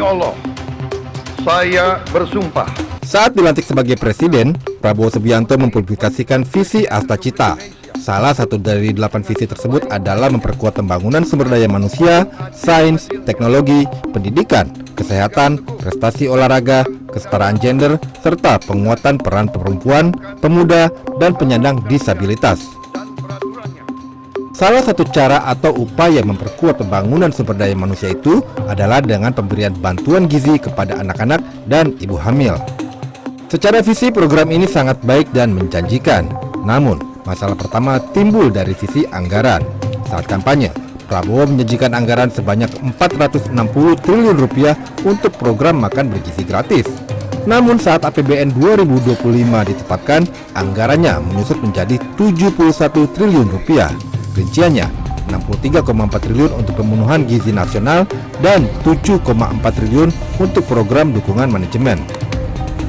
Demi Allah, saya bersumpah. Saat dilantik sebagai presiden, Prabowo Subianto mempublikasikan visi Asta Cita. Salah satu dari 8 visi tersebut adalah memperkuat pembangunan sumber daya manusia, sains, teknologi, pendidikan, kesehatan, prestasi olahraga, kesetaraan gender, serta penguatan peran perempuan, pemuda, dan penyandang disabilitas. Salah satu cara atau upaya memperkuat pembangunan sumber daya manusia itu adalah dengan pemberian bantuan gizi kepada anak-anak dan ibu hamil. Secara visi program ini sangat baik dan menjanjikan. Namun, masalah pertama timbul dari sisi anggaran. Saat kampanye, Prabowo menjanjikan anggaran sebanyak 460 triliun rupiah untuk program makan bergizi gratis. Namun saat APBN 2025 ditetapkan, anggarannya menyusut menjadi 71 triliun rupiah. Rinciannya, 63,4 triliun untuk pemenuhan gizi nasional dan 7,4 triliun untuk program dukungan manajemen.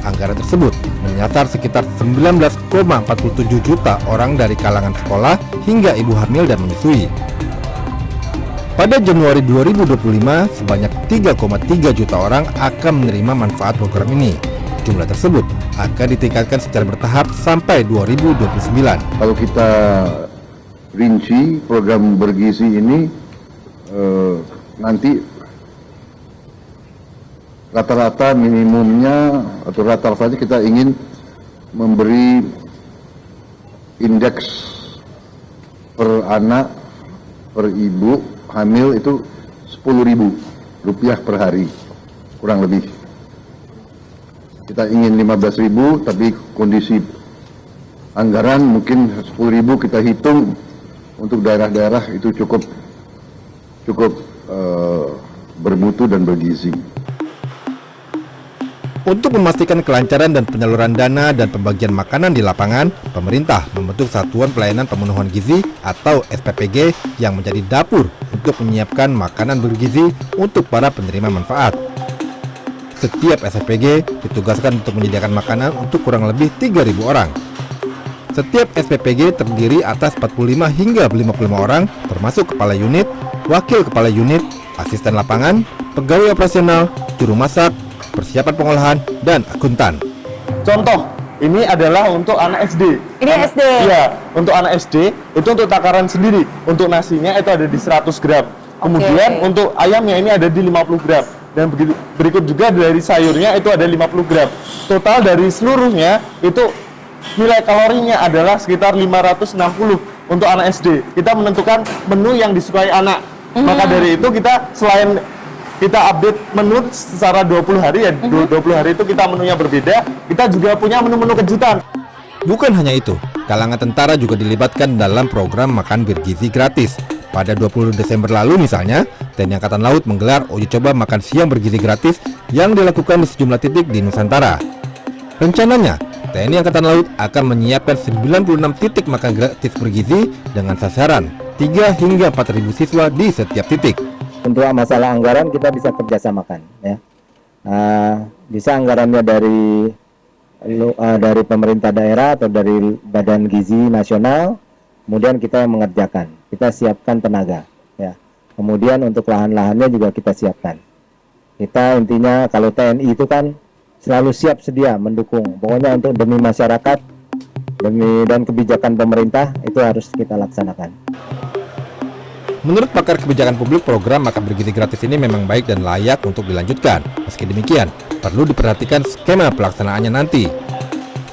Anggaran tersebut menyasar sekitar 19,47 juta orang dari kalangan sekolah hingga ibu hamil dan menyusui. Pada Januari 2025, sebanyak 3,3 juta orang akan menerima manfaat program ini. Jumlah tersebut akan ditingkatkan secara bertahap sampai 2029. Kalau kita rinci program bergizi ini, nanti rata-rata minimumnya atau rata-ratanya kita ingin memberi indeks per anak per ibu hamil itu 10.000 rupiah per hari, kurang lebih. Kita ingin 15.000, tapi kondisi anggaran mungkin 10.000 kita hitung untuk daerah-daerah itu cukup bermutu dan bergizi. Untuk memastikan kelancaran dan penyaluran dana dan pembagian makanan di lapangan, pemerintah membentuk Satuan Pelayanan Pemenuhan Gizi atau SPPG yang menjadi dapur untuk menyiapkan makanan bergizi untuk para penerima manfaat. Setiap SPPG ditugaskan untuk menyediakan makanan untuk kurang lebih 3.000 orang. Setiap SPPG terdiri atas 45 hingga 55 orang, termasuk kepala unit, wakil kepala unit, asisten lapangan, pegawai operasional, juru masak, persiapan pengolahan, dan akuntan. Contoh, ini adalah untuk anak SD. Ini SD? Iya, untuk anak SD, itu untuk takaran sendiri. Untuk nasinya itu ada di 100 gram. Kemudian untuk ayamnya ini ada di 50 gram. Dan berikut juga dari sayurnya itu ada 50 gram. Total dari seluruhnya itu nilai kalorinya adalah sekitar 560 untuk anak SD. Kita menentukan menu yang disukai anak. Maka dari itu kita selain kita update menu secara 20 hari ya, 20 hari itu kita menunya berbeda, kita juga punya menu-menu kejutan. Bukan hanya itu, kalangan tentara juga dilibatkan dalam program makan bergizi gratis. Pada 20 Desember lalu misalnya, TNI Angkatan Laut menggelar uji coba makan siang bergizi gratis yang dilakukan di sejumlah titik di Nusantara. Rencananya, TNI Angkatan Laut akan menyiapkan 96 titik makan gratis bergizi dengan sasaran 3 hingga 4.000 siswa di setiap titik. Untuk masalah anggaran kita bisa kerjasamakan, ya. Bisa anggarannya dari pemerintah daerah atau dari Badan Gizi Nasional, kemudian kita yang mengerjakan, kita siapkan tenaga, ya. Kemudian untuk lahan-lahannya juga kita siapkan. Kita intinya kalau TNI itu kan selalu siap sedia mendukung, pokoknya untuk demi masyarakat, dan kebijakan pemerintah itu harus kita laksanakan. Menurut pakar kebijakan publik, program makan bergizi gratis ini memang baik dan layak untuk dilanjutkan. Meski demikian, perlu diperhatikan skema pelaksanaannya nanti.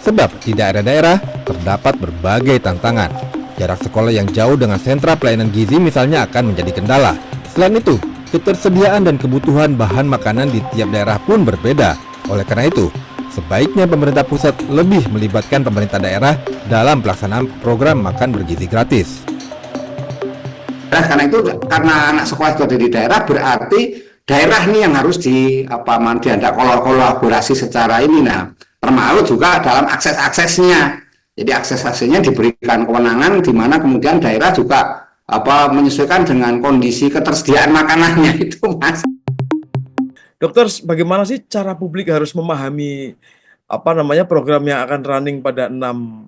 Sebab di daerah-daerah terdapat berbagai tantangan. Jarak sekolah yang jauh dengan sentra pelayanan gizi misalnya akan menjadi kendala. Selain itu, ketersediaan dan kebutuhan bahan makanan di tiap daerah pun berbeda. Oleh karena itu, sebaiknya pemerintah pusat lebih melibatkan pemerintah daerah dalam pelaksanaan program makan bergizi gratis. Karena itu, karena anak sekolah itu ada di daerah, berarti daerah ini yang harus diajak kolaborasi secara ini. Nah, termasuk juga dalam akses-aksesnya. Jadi akses-aksesnya diberikan kewenangan di mana kemudian daerah juga menyesuaikan dengan kondisi ketersediaan makanannya itu, Mas. Dokter, bagaimana sih cara publik harus memahami program yang akan running pada 6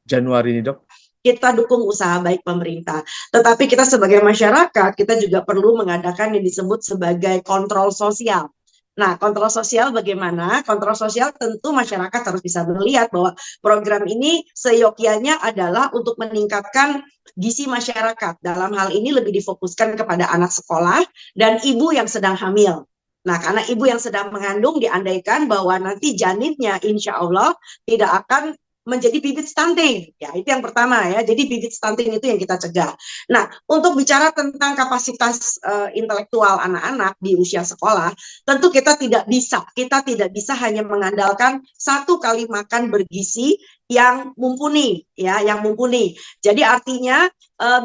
Januari ini, Dok? Kita dukung usaha baik pemerintah, tetapi kita sebagai masyarakat, kita juga perlu mengadakan yang disebut sebagai kontrol sosial. Nah, kontrol sosial bagaimana? Kontrol sosial tentu masyarakat harus bisa melihat bahwa program ini seyogyanya adalah untuk meningkatkan gizi masyarakat. Dalam hal ini lebih difokuskan kepada anak sekolah dan ibu yang sedang hamil. Nah, karena ibu yang sedang mengandung diandaikan bahwa nanti janinnya insya Allah tidak akan menjadi bibit stunting. Ya, itu yang pertama ya. Jadi bibit stunting itu yang kita cegah. Nah, untuk bicara tentang kapasitas intelektual anak-anak di usia sekolah, tentu kita tidak bisa hanya mengandalkan satu kali makan bergizi yang mumpuni ya, yang mumpuni. Jadi artinya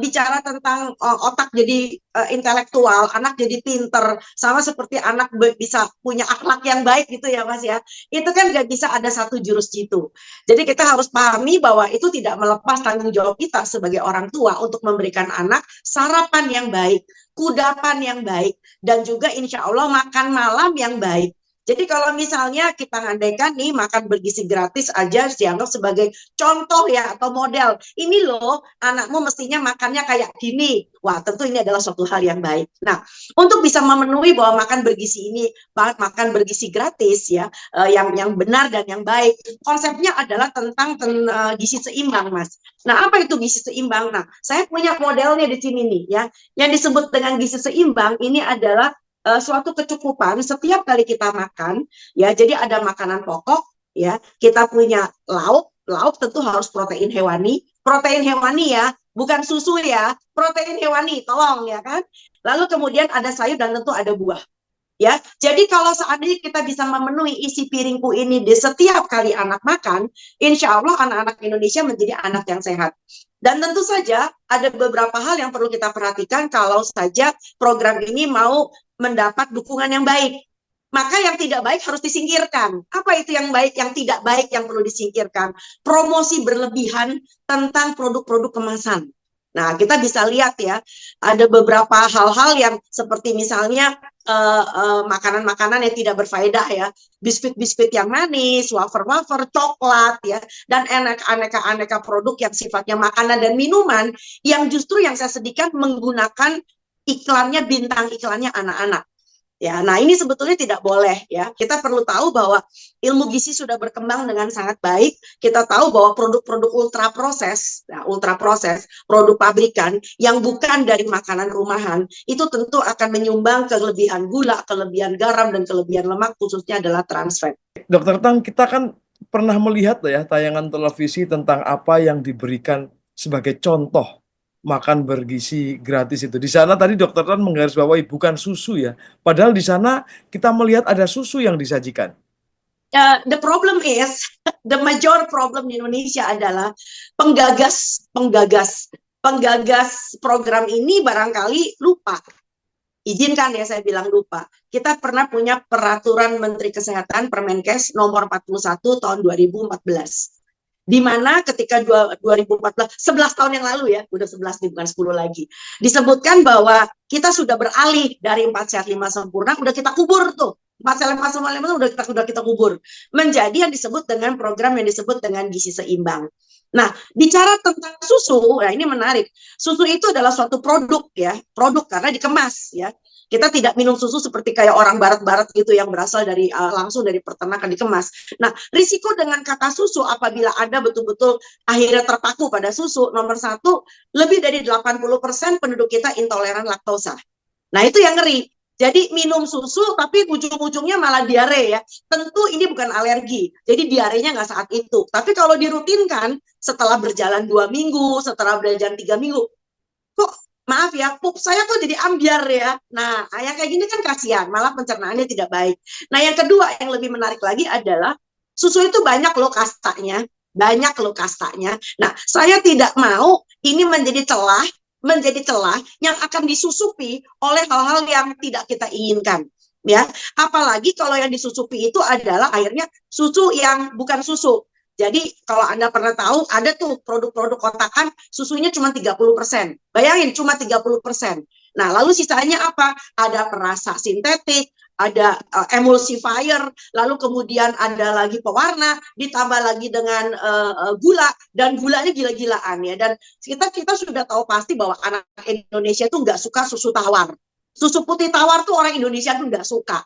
bicara tentang otak jadi intelektual, anak jadi pinter, sama seperti anak bisa punya akhlak yang baik gitu ya Mas ya. Itu kan nggak bisa ada satu jurus jitu. Jadi kita harus pahami bahwa itu tidak melepas tanggung jawab kita sebagai orang tua untuk memberikan anak sarapan yang baik, kudapan yang baik, dan juga insya Allah makan malam yang baik. Jadi kalau misalnya kita ngandaikan nih makan bergizi gratis aja dianggap sebagai contoh ya atau model. Ini loh anakmu mestinya makannya kayak gini. Wah tentu ini adalah suatu hal yang baik. Nah untuk bisa memenuhi bahwa makan bergizi ini, makan bergizi gratis ya, yang benar dan yang baik. Konsepnya adalah tentang gizi seimbang Mas. Nah apa itu gizi seimbang? Nah saya punya modelnya di sini nih ya. Yang disebut dengan gizi seimbang ini adalah suatu kecukupan setiap kali kita makan ya. Jadi ada makanan pokok ya, kita punya lauk tentu harus protein hewani ya, bukan susu ya, protein hewani tolong ya kan. Lalu kemudian ada sayur dan tentu ada buah ya. Jadi kalau seandainya kita bisa memenuhi isi piringku ini di setiap kali anak makan, insya Allah anak-anak Indonesia menjadi anak yang sehat. Dan tentu saja ada beberapa hal yang perlu kita perhatikan kalau saja program ini mau mendapat dukungan yang baik. Maka yang tidak baik harus disingkirkan. Apa itu yang baik, yang tidak baik yang perlu disingkirkan? Promosi berlebihan tentang produk-produk kemasan. Nah, kita bisa lihat ya, ada beberapa hal-hal yang seperti misalnya makanan-makanan yang tidak berfaedah ya, biskuit-biskuit yang manis, wafer-wafer, coklat ya, dan aneka produk yang sifatnya makanan dan minuman yang justru yang saya sedihkan menggunakan iklannya, bintang iklannya anak-anak. Ya, nah ini sebetulnya tidak boleh ya. Kita perlu tahu bahwa ilmu gizi sudah berkembang dengan sangat baik. Kita tahu bahwa produk-produk ultra proses, produk pabrikan yang bukan dari makanan rumahan, itu tentu akan menyumbang kelebihan gula, kelebihan garam, dan kelebihan lemak, khususnya adalah trans fat. Dokter Tang, kita kan pernah melihat ya tayangan televisi tentang apa yang diberikan sebagai contoh makan bergizi gratis itu. Di sana tadi Dokter Tan menggarisbawahi bukan susu ya. Padahal di sana kita melihat ada susu yang disajikan. The problem is, the major problem di Indonesia adalah penggagas program ini barangkali lupa. Izinkan ya saya bilang lupa. Kita pernah punya peraturan Menteri Kesehatan Permenkes nomor 41 tahun 2014. Di mana ketika 2014, 11 tahun yang lalu ya, udah 11 nih bukan 10 lagi, disebutkan bahwa kita sudah beralih dari 4 sehat 5 sempurna, udah kita kubur tuh, 4 sehat 5 sempurna udah kita kubur, menjadi yang disebut dengan program yang disebut dengan gizi seimbang. Nah, bicara tentang susu, nah ini menarik, susu itu adalah suatu produk ya, produk karena dikemas ya. Kita tidak minum susu seperti kayak orang barat-barat gitu yang berasal dari langsung dari peternakan dikemas. Nah, risiko dengan kata susu apabila Anda betul-betul akhirnya terpaku pada susu, nomor satu, lebih dari 80% penduduk kita intoleran laktosa. Nah, itu yang ngeri. Jadi minum susu tapi ujung-ujungnya malah diare ya. Tentu ini bukan alergi. Jadi diarenya nggak saat itu. Tapi kalau dirutinkan setelah berjalan 2 minggu, setelah berjalan 3 minggu, kok maaf ya, pup saya kok jadi ambiar ya. Nah, yang kayak gini kan kasihan, malah pencernaannya tidak baik. Nah, yang kedua yang lebih menarik lagi adalah susu itu banyak loh kastanya. Nah, saya tidak mau ini menjadi celah yang akan disusupi oleh hal-hal yang tidak kita inginkan. Ya, apalagi kalau yang disusupi itu adalah akhirnya susu yang bukan susu. Jadi kalau Anda pernah tahu ada tuh produk-produk kotakan susunya cuma 30%. Bayangin cuma 30%. Nah, lalu sisanya apa? Ada perasa sintetik, ada emulsifier, lalu kemudian ada lagi pewarna, ditambah lagi dengan gula, dan gulanya gila-gilaan ya. Dan kita sudah tahu pasti bahwa anak Indonesia tuh nggak suka susu tawar. Susu putih tawar tuh orang Indonesia tuh nggak suka.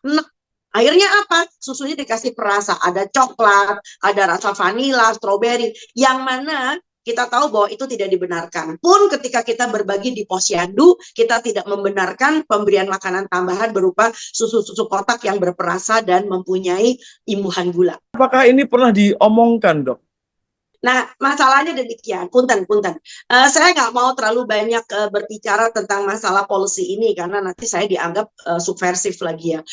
Akhirnya apa? Susunya dikasih perasa, ada coklat, ada rasa vanila, stroberi, yang mana kita tahu bahwa itu tidak dibenarkan. Pun ketika kita berbagi di posyandu, kita tidak membenarkan pemberian makanan tambahan berupa susu-susu kotak yang berperasa dan mempunyai imbuhan gula. Apakah ini pernah diomongkan, Dok? Nah, masalahnya demikian. Punten. Saya nggak mau terlalu banyak berbicara tentang masalah policy ini karena nanti saya dianggap subversif lagi ya.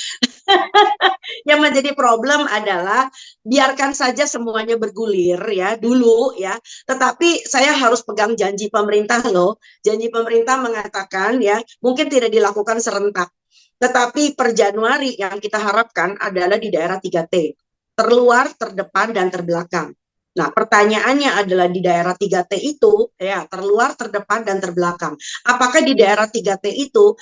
Yang menjadi problem adalah biarkan saja semuanya bergulir ya dulu ya. Tetapi saya harus pegang janji pemerintah loh. Janji pemerintah mengatakan ya mungkin tidak dilakukan serentak. Tetapi per Januari yang kita harapkan adalah di daerah 3T. Terluar, terdepan, dan terbelakang. Nah, pertanyaannya adalah di daerah 3T itu, ya terluar, terdepan, dan terbelakang. Apakah di daerah 3T itu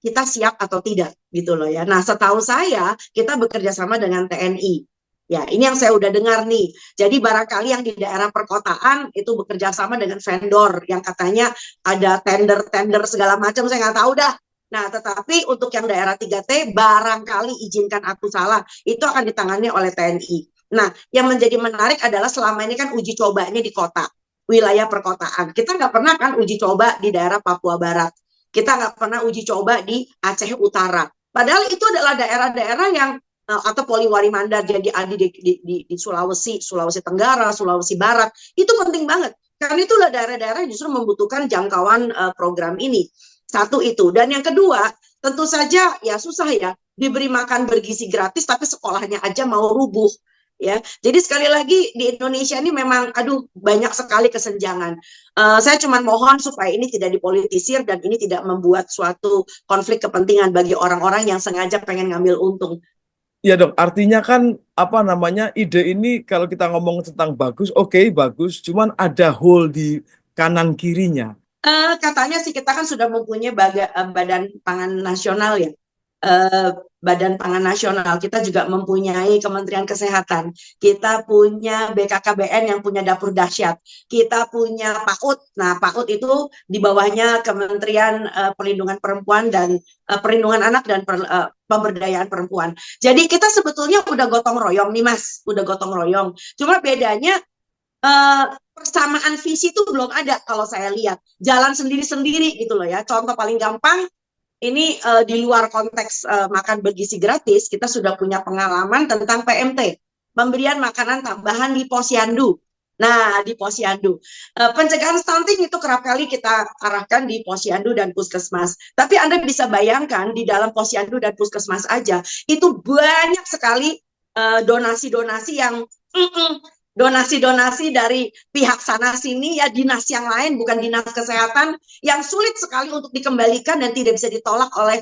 kita siap atau tidak, gitu loh ya. Nah, setahu saya kita bekerja sama dengan TNI. Ya, ini yang saya udah dengar nih. Jadi barangkali yang di daerah perkotaan itu bekerja sama dengan vendor yang katanya ada tender segala macam, saya nggak tahu dah. Nah, tetapi untuk yang daerah 3T barangkali izinkan aku salah, itu akan ditangani oleh TNI. Nah, yang menjadi menarik adalah selama ini kan uji cobanya di kota, wilayah perkotaan. Kita nggak pernah kan uji coba di daerah Papua Barat. Kita nggak pernah uji coba di Aceh Utara. Padahal itu adalah daerah-daerah yang atau Poliwali Mandar jadi di Sulawesi Tenggara, Sulawesi Barat. Itu penting banget. Karena itulah daerah-daerah yang justru membutuhkan jangkauan program ini. Satu itu. Dan yang kedua, tentu saja ya susah ya diberi makan bergizi gratis tapi sekolahnya aja mau rubuh. Ya, jadi sekali lagi di Indonesia ini memang banyak sekali kesenjangan. Saya cuma mohon supaya ini tidak dipolitisir dan ini tidak membuat suatu konflik kepentingan bagi orang-orang yang sengaja pengen ngambil untung. Ya Dok, artinya kan ide ini kalau kita ngomong tentang bagus, oke, bagus, cuman ada hole di kanan kirinya. Katanya sih kita kan sudah mempunyai Badan Pangan Nasional ya. Badan Pangan Nasional, kita juga mempunyai Kementerian Kesehatan, kita punya BKKBN yang punya dapur dahsyat, kita punya PAUD. Nah, PAUD itu di bawahnya Kementerian Perlindungan Perempuan dan Perlindungan Anak dan Pemberdayaan Perempuan. Jadi kita sebetulnya udah gotong royong nih Mas, udah gotong royong. Cuma bedanya persamaan visi itu belum ada kalau saya lihat. Jalan sendiri-sendiri gitu loh ya. Contoh paling gampang, ini di luar konteks makan bergizi gratis, kita sudah punya pengalaman tentang PMT, pemberian makanan tambahan di posyandu. Nah, di posyandu. Pencegahan stunting itu kerap kali kita arahkan di posyandu dan puskesmas. Tapi Anda bisa bayangkan di dalam posyandu dan puskesmas aja, itu banyak sekali donasi-donasi yang donasi-donasi dari pihak sana sini ya, dinas yang lain bukan dinas kesehatan, yang sulit sekali untuk dikembalikan dan tidak bisa ditolak oleh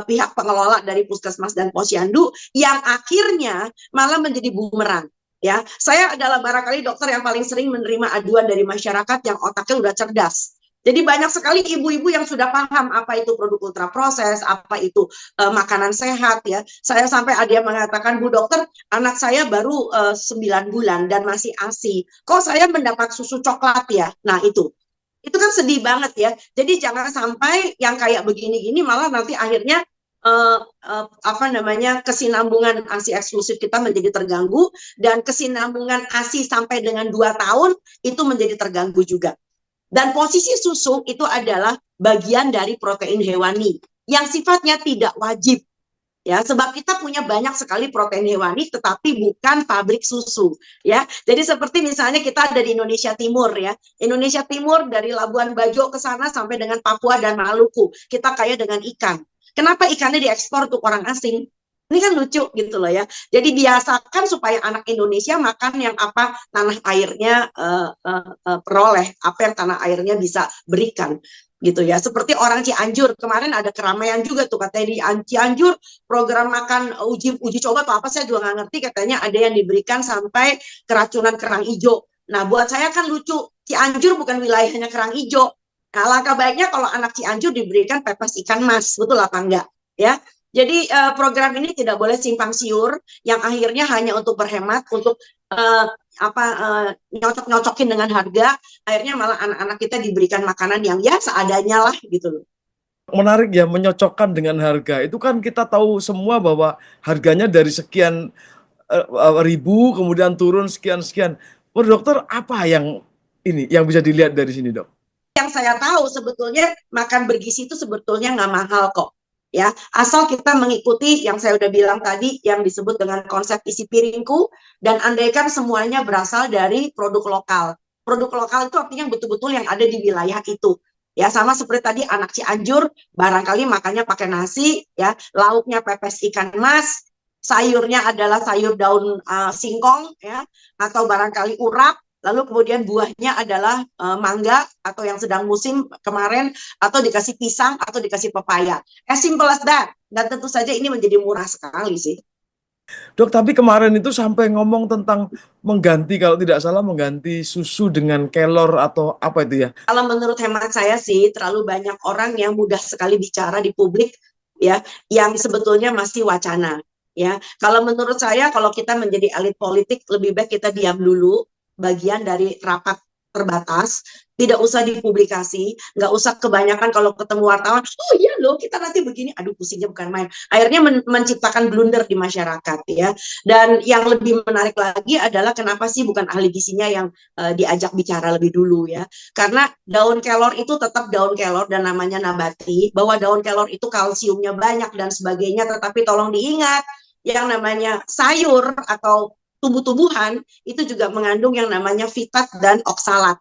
pihak pengelola dari puskesmas dan posyandu, yang akhirnya malah menjadi bumerang. Ya, saya adalah barangkali dokter yang paling sering menerima aduan dari masyarakat yang otaknya udah cerdas. Jadi banyak sekali ibu-ibu yang sudah paham apa itu produk ultraproses, apa itu makanan sehat ya. Saya sampai ada yang mengatakan, Bu Dokter, anak saya baru 9 bulan dan masih ASI. Kok saya mendapat susu coklat ya? Nah itu kan sedih banget ya. Jadi jangan sampai yang kayak begini-gini malah nanti akhirnya kesinambungan ASI eksklusif kita menjadi terganggu, dan kesinambungan ASI sampai dengan 2 tahun itu menjadi terganggu juga. Dan posisi susu itu adalah bagian dari protein hewani yang sifatnya tidak wajib. Ya, sebab kita punya banyak sekali protein hewani tetapi bukan pabrik susu, ya. Jadi seperti misalnya kita ada di Indonesia Timur ya. Indonesia Timur dari Labuan Bajo ke sana sampai dengan Papua dan Maluku. Kita kaya dengan ikan. Kenapa ikannya diekspor untuk orang asing? Ini kan lucu gitu loh ya. Jadi biasakan supaya anak Indonesia makan yang apa tanah airnya peroleh, apa yang tanah airnya bisa berikan gitu ya. Seperti orang Cianjur, kemarin ada keramaian juga tuh katanya di Cianjur program makan uji coba atau apa, saya juga nggak ngerti, katanya ada yang diberikan sampai keracunan kerang hijau. Nah, buat saya kan lucu, Cianjur bukan wilayahnya kerang hijau. Nah, langkah baiknya kalau anak Cianjur diberikan pepes ikan mas, betul apa enggak ya? Jadi program ini tidak boleh simpang siur yang akhirnya hanya untuk berhemat, untuk nyocok-nyocokin dengan harga, akhirnya malah anak-anak kita diberikan makanan yang ya seadanya lah gitu loh. Menarik ya, menyocokkan dengan harga. Itu kan kita tahu semua bahwa harganya dari sekian ribu kemudian turun sekian-sekian. Menurut dokter apa yang bisa dilihat dari sini, Dok? Yang saya tahu sebetulnya makan bergizi itu sebetulnya nggak mahal kok. Ya, asal kita mengikuti yang saya udah bilang tadi yang disebut dengan konsep isi piringku, dan andaikan semuanya berasal dari produk lokal. Produk lokal itu artinya betul-betul yang ada di wilayah itu. Ya, sama seperti tadi anak Cianjur barangkali makannya pakai nasi, ya, lauknya pepes ikan mas, sayurnya adalah sayur daun singkong, ya, atau barangkali urap, lalu kemudian buahnya adalah mangga atau yang sedang musim kemarin, atau dikasih pisang atau dikasih pepaya. As simple as that. Dan tentu saja ini menjadi murah sekali sih. Dok, tapi kemarin itu sampai ngomong tentang mengganti, kalau tidak salah mengganti susu dengan kelor atau apa itu ya? Kalau menurut hemat saya sih terlalu banyak orang yang mudah sekali bicara di publik, ya, yang sebetulnya masih wacana. Ya, kalau menurut saya kalau kita menjadi elit politik lebih baik kita diam dulu, bagian dari rapat terbatas, tidak usah dipublikasi, nggak usah kebanyakan kalau ketemu wartawan, oh iya loh kita nanti begini, aduh pusingnya bukan main. Akhirnya menciptakan blunder di masyarakat, ya. Dan yang lebih menarik lagi adalah kenapa sih bukan ahli gizinya yang diajak bicara lebih dulu, ya. Karena daun kelor itu tetap daun kelor dan namanya nabati, bahwa daun kelor itu kalsiumnya banyak dan sebagainya, tetapi tolong diingat, yang namanya sayur atau tumbuh-tumbuhan itu juga mengandung yang namanya fitat dan oksalat.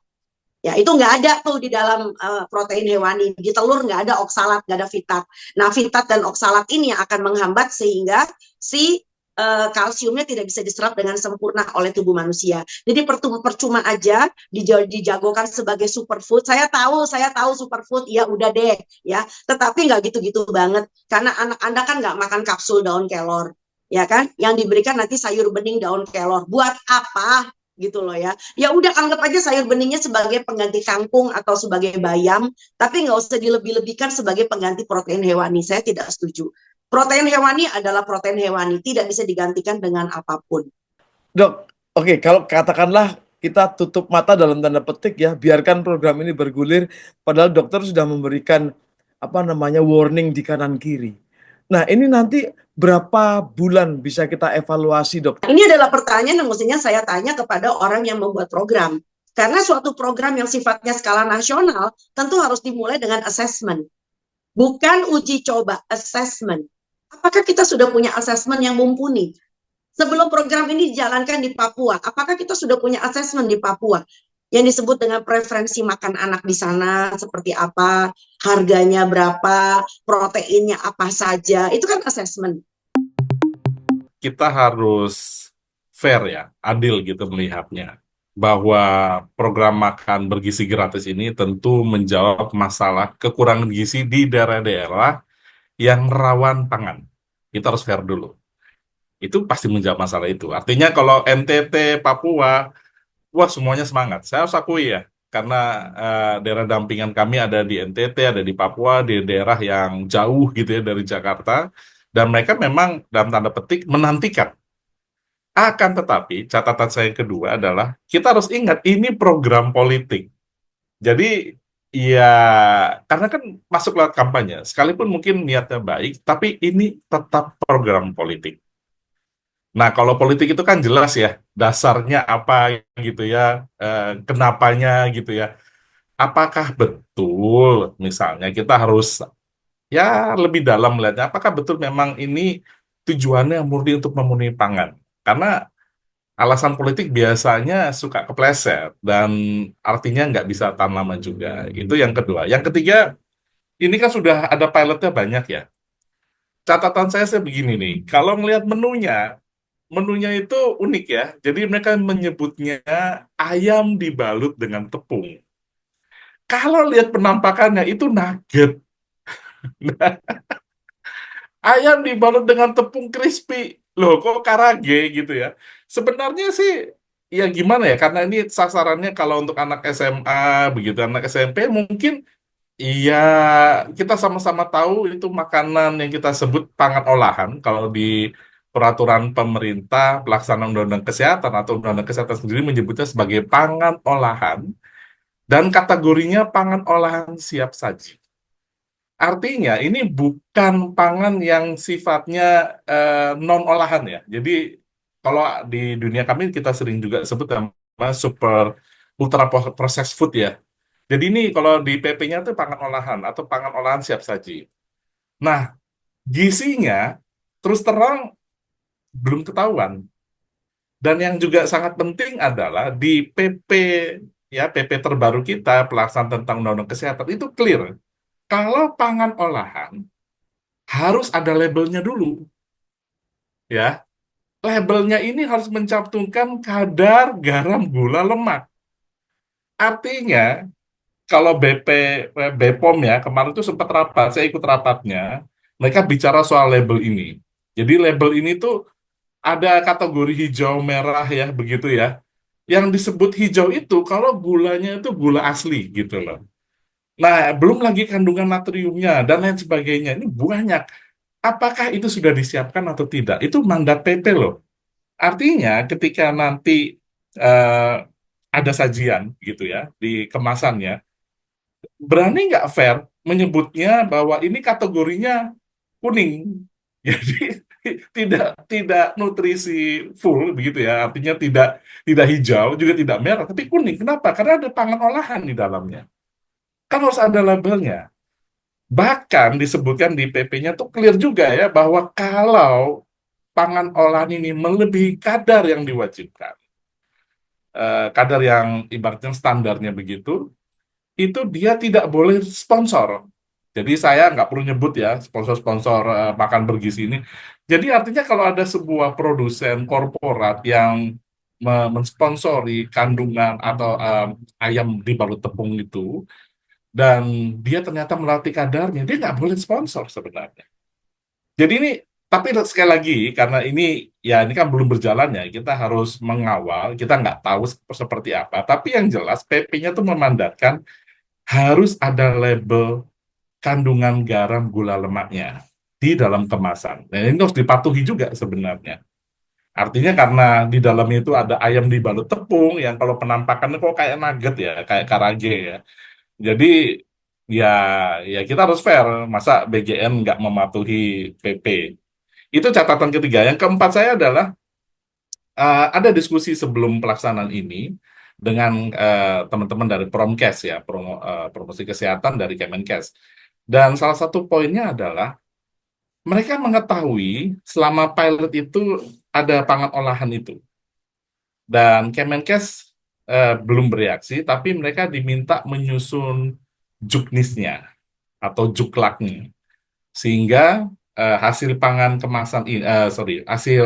Ya, itu nggak ada tuh di dalam protein hewani. Di telur nggak ada oksalat, nggak ada fitat. Nah, fitat dan oksalat ini yang akan menghambat sehingga si kalsiumnya tidak bisa diserap dengan sempurna oleh tubuh manusia. Jadi percuma aja dijagokan sebagai superfood. Saya tahu superfood, ya udah deh, ya. Tetapi nggak gitu-gitu banget. Karena anak Anda kan nggak makan kapsul daun kelor, ya kan? Yang diberikan nanti sayur bening daun kelor. Buat apa? Gitu loh, ya. Ya udah anggap aja sayur beningnya sebagai pengganti kangkung atau sebagai bayam, tapi nggak usah dilebih-lebihkan sebagai pengganti protein hewani. Saya tidak setuju. Protein hewani adalah protein hewani, tidak bisa digantikan dengan apapun. Dok, oke, kalau katakanlah kita tutup mata dalam tanda petik ya, biarkan program ini bergulir, padahal dokter sudah memberikan warning di kanan kiri. Nah, ini nanti berapa bulan bisa kita evaluasi, Dok? Ini adalah pertanyaan yang mestinya saya tanya kepada orang yang membuat program. Karena suatu program yang sifatnya skala nasional tentu harus dimulai dengan assessment. Bukan uji coba, assessment. Apakah kita sudah punya assessment yang mumpuni? Sebelum program ini dijalankan di Papua, apakah kita sudah punya assessment di Papua? Yang disebut dengan preferensi makan anak di sana seperti apa, harganya berapa, proteinnya apa saja, itu kan assessment. Kita harus fair ya, adil gitu melihatnya. Bahwa program makan bergizi gratis ini tentu menjawab masalah kekurangan gizi di daerah-daerah yang rawan pangan. Kita harus fair dulu. Itu pasti menjawab masalah itu. Artinya kalau NTT, Papua, wah semuanya semangat. Saya harus akui ya, karena daerah dampingan kami ada di NTT, ada di Papua, di daerah yang jauh gitu ya dari Jakarta. Dan mereka memang dalam tanda petik menantikan. Akan tetapi catatan saya yang kedua adalah kita harus ingat ini program politik. Jadi ya karena kan masuk lewat kampanye, sekalipun mungkin niatnya baik, tapi ini tetap program politik. Nah, kalau politik itu kan jelas ya, dasarnya apa gitu ya, kenapanya gitu ya. Apakah betul misalnya kita harus ya lebih dalam melihatnya, apakah betul memang ini tujuannya murni untuk memenuhi pangan? Karena alasan politik biasanya suka kepleset dan artinya nggak bisa tahan lama juga. Itu yang kedua. Yang ketiga, ini kan sudah ada pilotnya banyak ya. Catatan saya begini nih, kalau melihat menunya itu unik ya. Jadi mereka menyebutnya ayam dibalut dengan tepung. Kalau lihat penampakannya itu nugget. Ayam dibalut dengan tepung crispy. Loh, kok karage gitu ya. Sebenarnya sih, ya gimana ya, karena ini sasarannya kalau untuk anak SMA, begitu, anak SMP mungkin, iya, kita sama-sama tahu itu makanan yang kita sebut pangan olahan, kalau di peraturan pemerintah, pelaksanaan Undang-Undang Kesehatan atau Undang-Undang Kesehatan sendiri menyebutnya sebagai pangan olahan, dan kategorinya pangan olahan siap saji. Artinya ini bukan pangan yang sifatnya non olahan ya. Jadi kalau di dunia kami kita sering juga sebut nama super ultra processed food ya. Jadi ini kalau di PP-nya itu pangan olahan atau pangan olahan siap saji. Nah, gizinya terus terang belum ketahuan. Dan yang juga sangat penting adalah di PP ya PP terbaru kita pelaksanaan tentang Undang-Undang Kesehatan itu clear. Kalau pangan olahan harus ada labelnya dulu ya. Labelnya ini harus mencantumkan kadar garam, gula, lemak. Artinya kalau BPOM ya kemarin itu sempat rapat, saya ikut rapatnya, mereka bicara soal label ini. Jadi label ini tuh ada kategori hijau, merah ya, begitu ya. Yang disebut hijau itu kalau gulanya itu gula asli gitu loh. Nah, belum lagi kandungan natriumnya dan lain sebagainya. Ini banyak. Apakah itu sudah disiapkan atau tidak? Itu mandat PP loh. Artinya ketika nanti eh, ada sajian gitu ya di kemasannya, berani nggak fair menyebutnya bahwa ini kategorinya kuning. Jadi tidak nutrisi full begitu ya. Artinya tidak hijau juga tidak merah, tapi kuning. Kenapa? Karena ada pangan olahan di dalamnya. Kan harus ada labelnya. Bahkan disebutkan di PP-nya tuh clear juga ya bahwa kalau pangan olahan ini melebihi kadar yang diwajibkan, kadar yang ibaratnya standarnya begitu, itu dia tidak boleh sponsor. Jadi saya nggak perlu nyebut ya sponsor-sponsor makan bergizi ini. Jadi artinya kalau ada sebuah produsen korporat yang mensponsori kandungan atau ayam dibalut tepung itu, dan dia ternyata melatih kadarnya, dia nggak boleh sponsor sebenarnya. Jadi ini, tapi sekali lagi, karena ini ya ini kan belum berjalan ya, kita harus mengawal, kita nggak tahu seperti apa. Tapi yang jelas PP-nya tuh memandatkan harus ada label kandungan garam gula lemaknya di dalam kemasan. Dan ini harus dipatuhi juga sebenarnya. Artinya karena di dalamnya itu ada ayam dibalut tepung yang kalau penampakannya kok kayak nugget ya, kayak karage ya. Jadi ya ya kita harus fair, masa BGN nggak mematuhi PP. Itu catatan ketiga. Yang keempat saya adalah ada diskusi sebelum pelaksanaan ini dengan teman-teman dari Promkes ya, promosi kesehatan dari Kemenkes. Dan salah satu poinnya adalah mereka mengetahui selama pilot itu ada pangan olahan itu. Dan Kemenkes belum bereaksi, tapi mereka diminta menyusun juknisnya atau juklaknya. Sehingga hasil pangan kemasan ini, hasil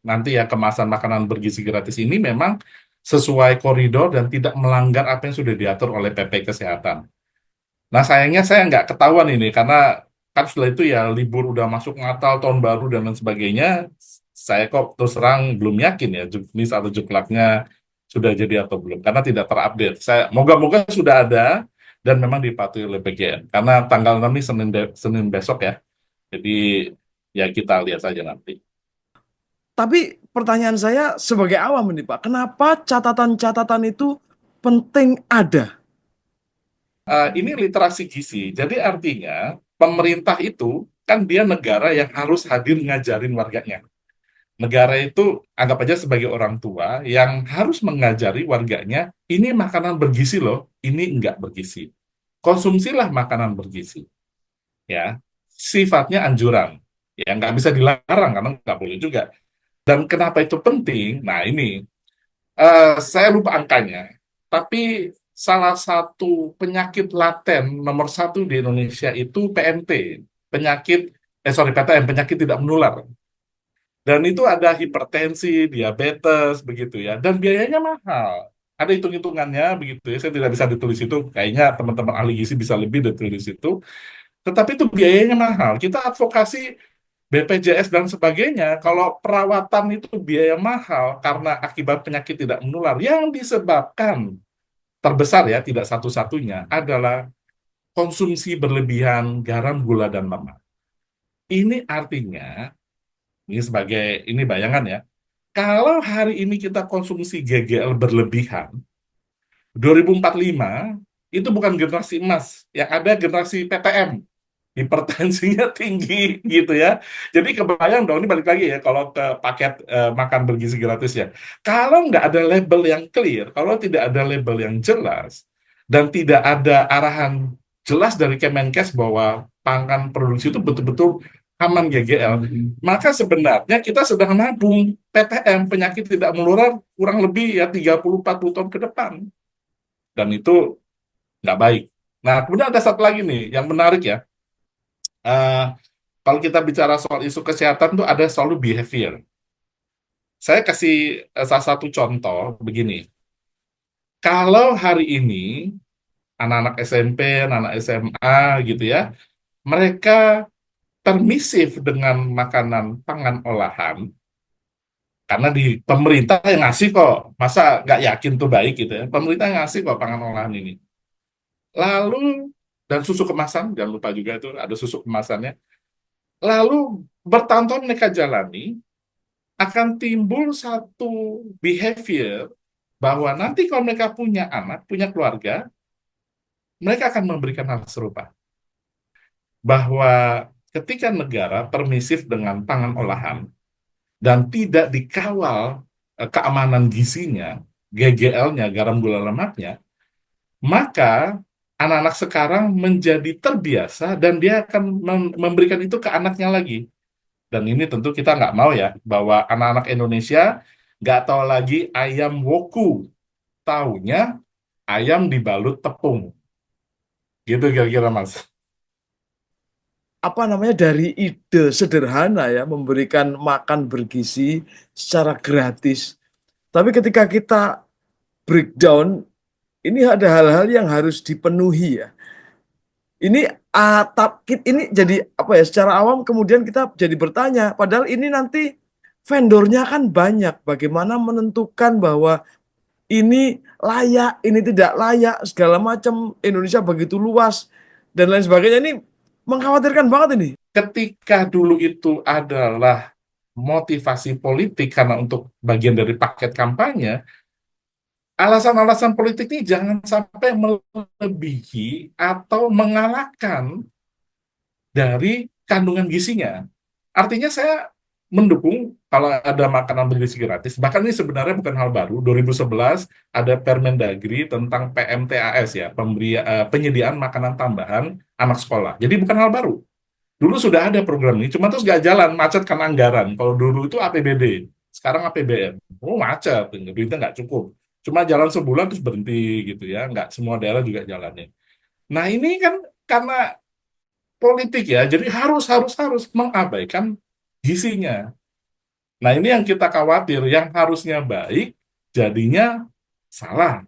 nanti ya kemasan makanan bergizi gratis ini memang sesuai koridor dan tidak melanggar apa yang sudah diatur oleh PP Kesehatan. Nah sayangnya saya nggak ketahuan ini karena kan setelah itu ya libur udah masuk Natal, Tahun Baru dan lain sebagainya. Saya kok terus terang belum yakin ya juknis atau juklaknya sudah jadi atau belum karena tidak terupdate. Saya moga-moga sudah ada dan memang dipatuhi oleh PGN karena tanggal 6 ini Senin besok ya. Jadi ya kita lihat saja nanti. Tapi pertanyaan saya sebagai awam ini Pak, kenapa catatan-catatan itu penting ada? Ini literasi gizi. Jadi artinya pemerintah itu kan dia negara yang harus hadir ngajarin warganya. Negara itu anggap aja sebagai orang tua yang harus mengajari warganya, ini makanan bergizi loh, ini enggak bergizi. Konsumsilah makanan bergizi. Ya, sifatnya anjuran. Ya, nggak bisa dilarang karena nggak boleh juga. Dan kenapa itu penting? Nah, ini saya lupa angkanya, tapi salah satu penyakit laten nomor satu di Indonesia itu PMT, PTM, penyakit tidak menular. Dan itu ada hipertensi, diabetes, begitu ya. Dan biayanya mahal. Ada hitung-hitungannya begitu ya. Saya tidak bisa ditulis itu. Kayaknya teman-teman ahli gizi bisa lebih ditulis itu. Tetapi itu biayanya mahal. Kita advokasi BPJS dan sebagainya. Kalau perawatan itu biaya mahal karena akibat penyakit tidak menular. Yang disebabkan terbesar ya, tidak satu-satunya, adalah konsumsi berlebihan garam, gula, dan lemak. Ini artinya ini bayangan ya. Kalau hari ini kita konsumsi GGL berlebihan, 2045 itu bukan generasi emas, yang ada generasi PTM. hipertensinya tinggi gitu ya. Jadi kebayang dong, ini balik lagi ya kalau ke paket makan bergizi gratis ya. Kalau nggak ada label yang clear, kalau tidak ada label yang jelas, dan tidak ada arahan jelas dari Kemenkes bahwa pangan produksi itu betul-betul aman GGL, maka sebenarnya kita sedang nabung PTM, penyakit tidak menular, kurang lebih ya 30-40 tahun ke depan. Dan itu nggak baik. Nah, kemudian ada satu lagi nih yang menarik ya. Eh, Kalau kita bicara soal isu kesehatan tuh ada selalu behavior. Saya kasih salah satu contoh begini. Kalau hari ini anak-anak SMP, anak-anak SMA gitu ya, mereka permisif dengan makanan pangan olahan, karena di pemerintah yang ngasih kok, masa nggak yakin tuh baik gitu ya, pemerintah yang ngasih kok pangan olahan ini. Lalu, dan susu kemasan, jangan lupa juga itu ada susu kemasannya. Lalu bertahun-tahun mereka jalani, akan timbul satu behavior bahwa nanti kalau mereka punya anak, punya keluarga, mereka akan memberikan hal serupa. Bahwa ketika negara permisif dengan pangan olahan dan tidak dikawal keamanan gizinya, GGL-nya, garam gula lemaknya, maka anak-anak sekarang menjadi terbiasa dan dia akan memberikan itu ke anaknya lagi. Dan ini tentu kita nggak mau ya, bahwa anak-anak Indonesia nggak tahu lagi ayam woku, taunya ayam dibalut tepung. Gitu kira-kira, Mas. Apa namanya, dari ide sederhana ya, memberikan makan bergizi secara gratis. Tapi ketika kita breakdown, ini ada hal-hal yang harus dipenuhi ya. Ini ini jadi apa ya? Secara awam kemudian kita jadi bertanya, padahal ini nanti vendornya kan banyak. Bagaimana menentukan bahwa ini layak, ini tidak layak, segala macam. Indonesia begitu luas dan lain sebagainya. Ini mengkhawatirkan banget ini. Ketika dulu itu adalah motivasi politik karena untuk bagian dari paket kampanye, alasan-alasan politik ini jangan sampai melebihi atau mengalahkan dari kandungan gizinya. Artinya saya mendukung kalau ada makanan bergizi gratis. Bahkan ini sebenarnya bukan hal baru. 2011 ada Permendagri tentang PMTAS ya, penyediaan makanan tambahan anak sekolah. Jadi bukan hal baru. Dulu sudah ada program ini, cuma terus nggak jalan, macet karena anggaran. Kalau dulu itu APBD, sekarang APBN. Oh macet, duitnya nggak cukup. Cuma jalan sebulan terus berhenti gitu ya, nggak semua daerah juga jalannya. Nah ini kan karena politik ya, jadi harus mengabaikan gizinya. Nah ini yang kita khawatir, yang harusnya baik jadinya salah.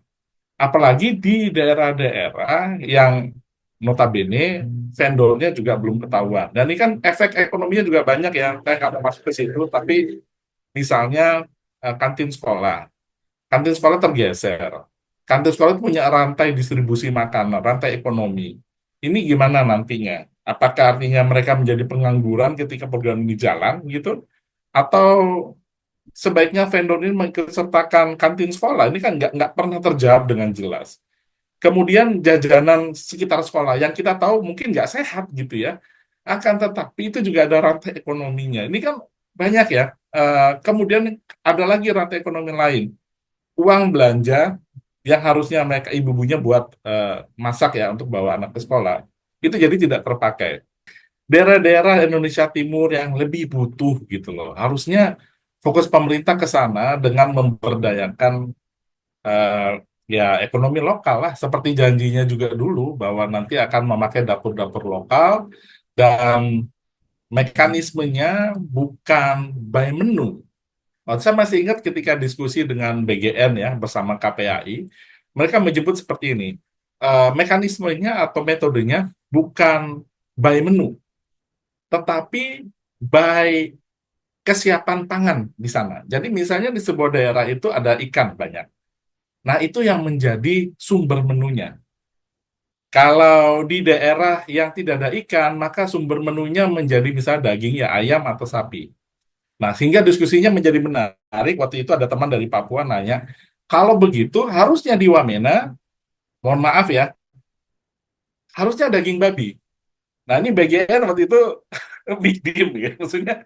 Apalagi di daerah-daerah yang notabene vendornya juga belum ketahuan. Dan ini kan efek ekonominya juga banyak ya, saya nggak mau masuk ke situ, tapi misalnya kantin sekolah. Kantin sekolah tergeser. Kantin sekolah itu punya rantai distribusi makanan, rantai ekonomi. Ini gimana nantinya? Apakah artinya mereka menjadi pengangguran ketika program ini jalan gitu? Atau sebaiknya vendor ini mengikutsertakan kantin sekolah? Ini kan nggak pernah terjawab dengan jelas. Kemudian jajanan sekitar sekolah yang kita tahu mungkin nggak sehat gitu ya. Akan tetapi itu juga ada rantai ekonominya. Ini kan banyak ya. Kemudian ada lagi rantai ekonomi lain. Uang belanja yang harusnya mereka ibu-ibunya buat masak ya untuk bawa anak ke sekolah, itu jadi tidak terpakai. Daerah-daerah Indonesia Timur yang lebih butuh gitu loh, harusnya fokus pemerintah ke sana dengan memberdayakan eh, ya ekonomi lokal lah, seperti janjinya juga dulu bahwa nanti akan memakai dapur-dapur lokal dan mekanismenya bukan by menu. Saya masih ingat ketika diskusi dengan BGN ya bersama KPAI, mereka menyebut seperti ini, mekanismenya atau metodenya bukan by menu, tetapi by kesiapan pangan di sana. Jadi misalnya di sebuah daerah itu ada ikan banyak. Nah itu yang menjadi sumber menunya. Kalau di daerah yang tidak ada ikan, maka sumber menunya menjadi misalnya daging ya ayam atau sapi. Nah, sehingga diskusinya menjadi menarik. Waktu itu ada teman dari Papua nanya, kalau begitu harusnya di Wamena, mohon maaf ya, harusnya daging babi. Nah ini BGN waktu itu big deal ya, maksudnya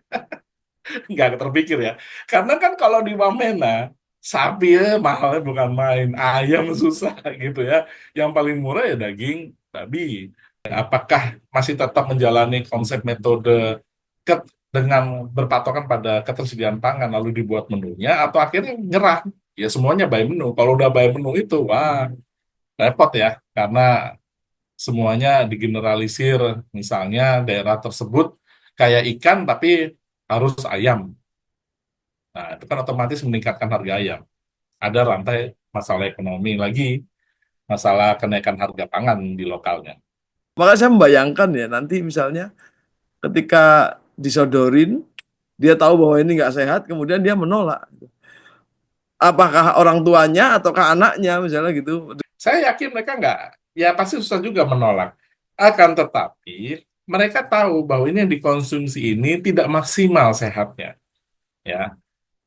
nggak terpikir ya. Karena kan kalau di Wamena, sapi ya mahalnya bukan main, ayam susah gitu ya. Yang paling murah ya daging babi. Apakah masih tetap menjalani konsep metode dengan berpatokan pada ketersediaan pangan lalu dibuat menunya, atau akhirnya nyerah? Ya semuanya by menu. Kalau udah by menu itu, wah repot ya. Karena semuanya digeneralisir, misalnya daerah tersebut kayak ikan tapi harus ayam. Nah, itu kan otomatis meningkatkan harga ayam. Ada rantai masalah ekonomi lagi, masalah kenaikan harga pangan di lokalnya. Maka saya membayangkan ya nanti misalnya ketika disodorin, dia tahu bahwa ini nggak sehat, kemudian dia menolak. Apakah orang tuanya ataukah anaknya misalnya gitu? Saya yakin mereka nggak, ya pasti susah juga menolak. Akan tetapi, mereka tahu bahwa ini yang dikonsumsi ini tidak maksimal sehatnya. Ya,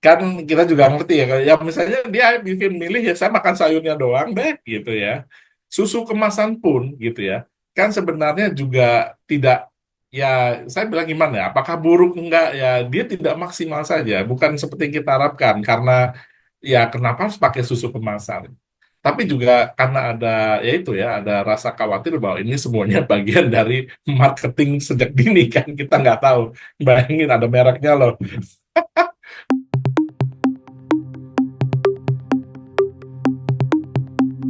kan kita juga ngerti ya, ya misalnya dia bikin milih ya saya makan sayurnya doang deh gitu ya, susu kemasan pun gitu ya, kan sebenarnya juga tidak, ya saya bilang gimana ya, apakah buruk enggak ya, dia tidak maksimal saja, bukan seperti yang kita harapkan, karena ya kenapa harus pakai susu kemasan, tapi juga karena ada ya itu ya, ada rasa khawatir bahwa ini semuanya bagian dari marketing sejak dini kan, kita nggak tahu, bayangin ada mereknya loh.